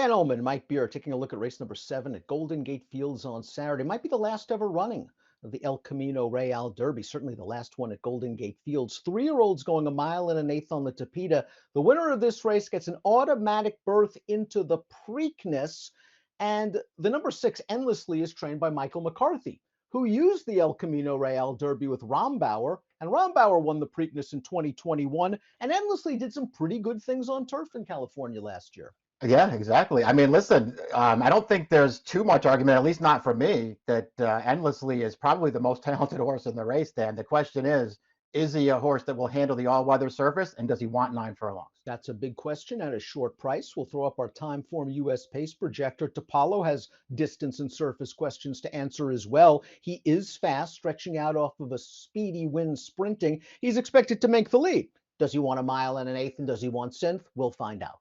Dan Illman, Mike Beer, taking a look at race number 7 at Golden Gate Fields on Saturday. Might be the last ever running of the El Camino Real Derby. Certainly the last one at Golden Gate Fields. 3-year-olds going a mile and an eighth on the Tapeta. The winner of this race gets an automatic berth into the Preakness. And the number 6, Endlessly, is trained by Michael McCarthy, who used the El Camino Real Derby with Rombauer. And Rombauer won the Preakness in 2021. And Endlessly did some pretty good things on turf in California last year. Yeah, exactly. I mean, listen, I don't think there's too much argument, at least not for me, that Endlessly is probably the most talented horse in the race, Dan. The question is he a horse that will handle the all-weather surface, and does he want 9 furlongs? That's a big question at a short price. We'll throw up our Timeform US pace projector. Talio has distance and surface questions to answer as well. He is fast, stretching out off of a speedy win sprinting. He's expected to make the lead. Does he want a mile and an eighth, and does he want synth? We'll find out.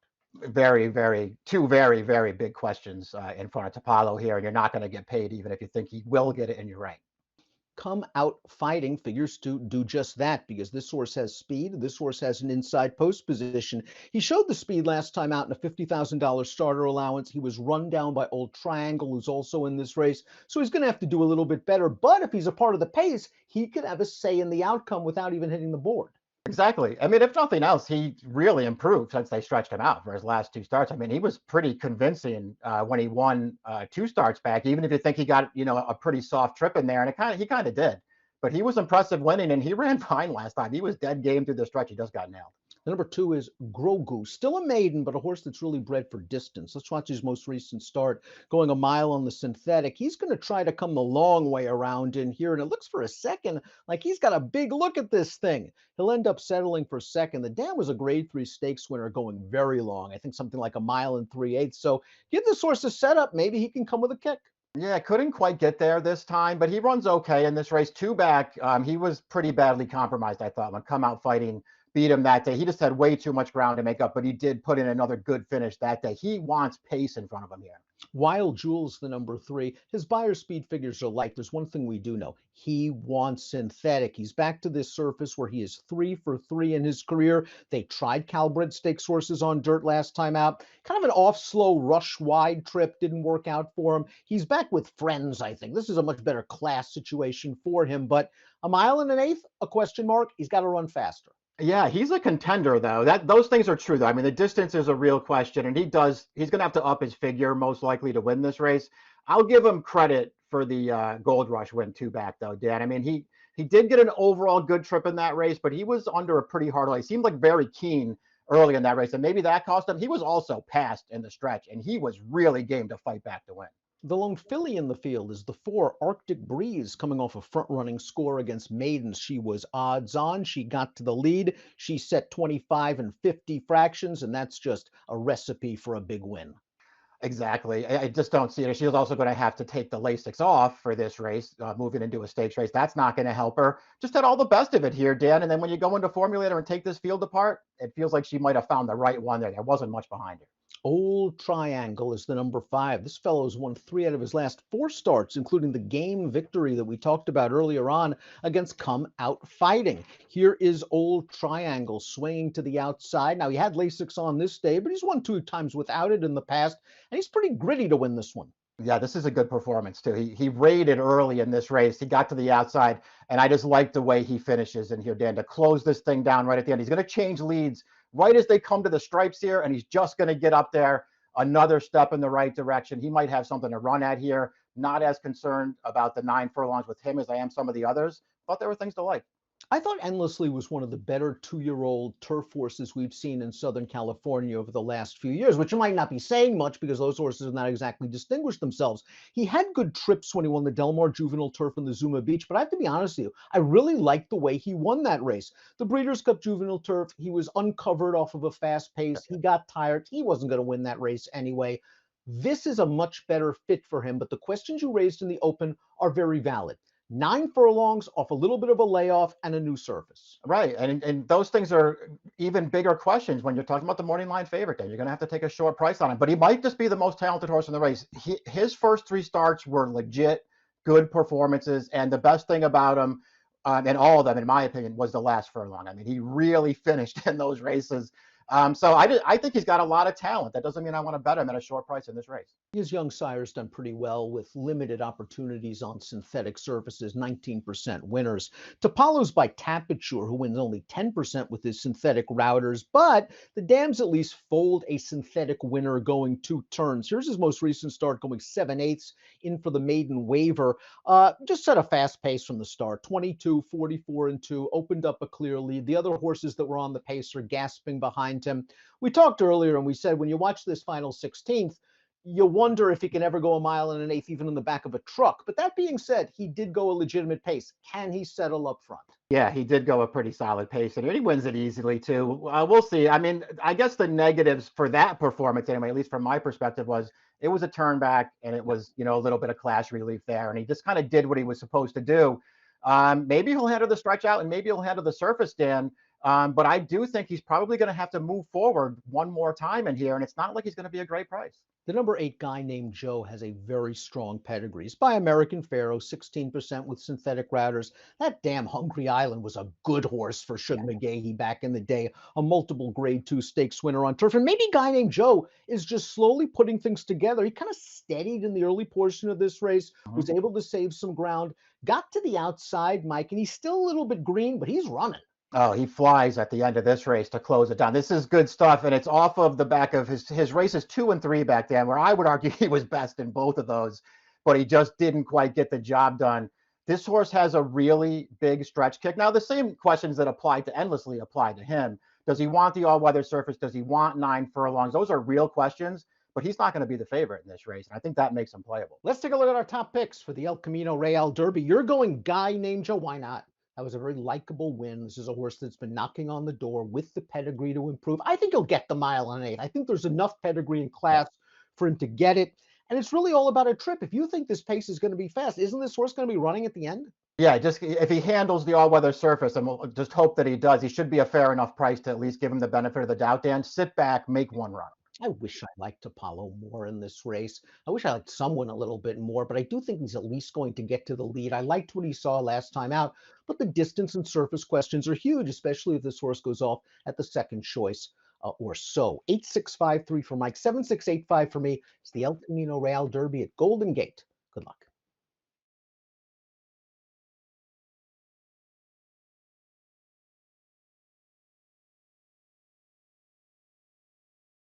Two very big questions in front of Talio here, and you're not going to get paid even if you think he will get it, and you're right. Come Out Fighting figures to do just that, because this horse has speed. This horse has an inside post position. He showed the speed last time out in a $50,000 starter allowance. He was run down by Old Triangle, who's also in this race. So he's going to have to do a little bit better. But if he's a part of the pace, he could have a say in the outcome without even hitting the board. Exactly. I mean, if nothing else, he really improved since they stretched him out for his last 2 starts. I mean, he was pretty convincing when he won 2 starts back, even if you think he got, a pretty soft trip in there, and he kind of did. But he was impressive winning, and he ran fine last time. He was dead game through the stretch. He just got nailed. The number 2 is Grou, still a maiden, but a horse that's really bred for distance. Let's watch his most recent start, going a mile on the synthetic. He's going to try to come the long way around in here, and it looks for a second like he's got a big look at this thing. He'll end up settling for second. The dam was a grade 3 stakes winner going very long. I think something like a mile and 3/8. So give this horse a setup. Maybe he can come with a kick. Yeah, couldn't quite get there this time, but he runs okay in this race. 2 back, he was pretty badly compromised, I thought, when Come Out Fighting beat him that day. He just had way too much ground to make up, but he did put in another good finish that day. He wants pace in front of him here. Wild Jewels, the number 3. His buyer speed figures are light. There's one thing we do know. He wants synthetic. He's back to this surface where he is 3 for 3 in his career. They tried Calbred stakes horses on dirt last time out. Kind of an off slow rush wide trip. Didn't work out for him. He's back with friends, I think. This is a much better class situation for him. But a mile and an eighth, a question mark. He's got to run faster. Yeah, he's a contender, though. Those things are true, though. I mean, the distance is a real question, and he's going to have to up his figure most likely to win this race. I'll give him credit for the Gold Rush win 2 back, though, Dan. I mean, he did get an overall good trip in that race, but he was under a pretty hard light. He seemed like very keen early in that race, and maybe that cost him. He was also passed in the stretch, and he was really game to fight back to win. The lone filly in the field is the 4, Arctic Breeze, coming off a front-running score against Maidens. She was odds on. She got to the lead. She set 25 and 50 fractions, and that's just a recipe for a big win. Exactly. I just don't see it. She's also going to have to take the Lasix off for this race, moving into a stakes race. That's not going to help her. Just had all the best of it here, Dan. And then when you go into Formulator and take this field apart, it feels like she might have found the right one there. There wasn't much behind her. Old Triangle is the number 5. This fellow's won 3 out of his last 4 starts, including the game victory that we talked about earlier on against Come Out Fighting. Here is Old Triangle swinging to the outside. Now, he had Lasix on this day, but he's won 2 times without it in the past, and he's pretty gritty to win this one. Yeah, this is a good performance, too. He raided early in this race. He got to the outside, and I just like the way he finishes in here, Dan, to close this thing down right at the end. He's going to change leads right as they come to the stripes here, and he's just going to get up there another step in the right direction. He might have something to run at here. Not as concerned about the 9 furlongs with him as I am some of the others, but there were things to like. I thought Endlessly was one of the better 2-year-old turf horses we've seen in Southern California over the last few years, which might not be saying much because those horses have not exactly distinguished themselves. He had good trips when he won the Del Mar Juvenile Turf and the Zuma Beach, but I have to be honest with you, I really liked the way he won that race. The Breeders' Cup Juvenile Turf, he was uncovered off of a fast pace. He got tired. He wasn't going to win that race anyway. This is a much better fit for him, but the questions you raised in the open are very valid. 9 furlongs off a little bit of a layoff and a new surface. Right. And those things are even bigger questions when you're talking about the morning line favorite. Then you're going to have to take a short price on him. But he might just be the most talented horse in the race. His first 3 starts were legit good performances. And the best thing about him, and all of them, in my opinion, was the last furlong. I mean, he really finished in those races. I think he's got a lot of talent. That doesn't mean I want to bet him at a short price in this race. His young sire's done pretty well with limited opportunities on synthetic surfaces, 19% winners. Topalo's by Tapiture, who wins only 10% with his synthetic routers, but the dams at least fold a synthetic winner going 2 turns. Here's his most recent start, going 7/8 in for the maiden waiver. Just set a fast pace from the start, 22, 44, and 2, opened up a clear lead. The other horses that were on the pace are gasping behind him. We talked earlier and we said when you watch this final 16th, you wonder if he can ever go 1.125 even in the back of a truck. But that being said, he did go a legitimate pace. Can he settle up front? Yeah, he did go a pretty solid pace, and he wins it easily too. We'll see. I mean, I guess the negatives for that performance, anyway, at least from my perspective, was it was a turn back, and it was a little bit of clash relief there, and he just kind of did what he was supposed to do. Maybe he'll handle the stretch out, and maybe he'll handle the surface, Dan. But I do think he's probably going to have to move forward one more time in here, and it's not like he's going to be a great price. The number 8 guy named Joe has a very strong pedigree. He's by American Pharoah, 16% with synthetic routers. That damn Hungry Island was a good horse for Shug McGahee back in the day, a multiple grade 2 stakes winner on turf. And maybe a guy named Joe is just slowly putting things together. He kind of steadied in the early portion of this race, was able to save some ground, got to the outside, Mike, and he's still a little bit green, but he's running. Oh, he flies at the end of this race to close it down. This is good stuff, and it's off of the back of his races 2 and 3 back then, where I would argue he was best in both of those, but he just didn't quite get the job done. This horse has a really big stretch kick. Now, the same questions that apply to Endlessly apply to him. Does he want the all-weather surface? Does he want 9 furlongs? Those are real questions, but he's not going to be the favorite in this race, and I think that makes him playable. Let's take a look at our top picks for the El Camino Real Derby. You're going guy named Joe. Why not? That was a very likable win. This is a horse that's been knocking on the door with the pedigree to improve. I think he'll get the 1.125. I think there's enough pedigree and class for him to get it. And it's really all about a trip. If you think this pace is going to be fast, isn't this horse going to be running at the end? Yeah, just if he handles the all-weather surface, and we'll just hope that he does, he should be a fair enough price to at least give him the benefit of the doubt, Dan. Sit back, make one run. I wish I liked Apollo more in this race. I wish I liked someone a little bit more, but I do think he's at least going to get to the lead. I liked what he saw last time out, but the distance and surface questions are huge, especially if this horse goes off at the second choice or so. 8653 for Mike, 7685 for me. It's the El Camino Real Derby at Golden Gate. Good luck.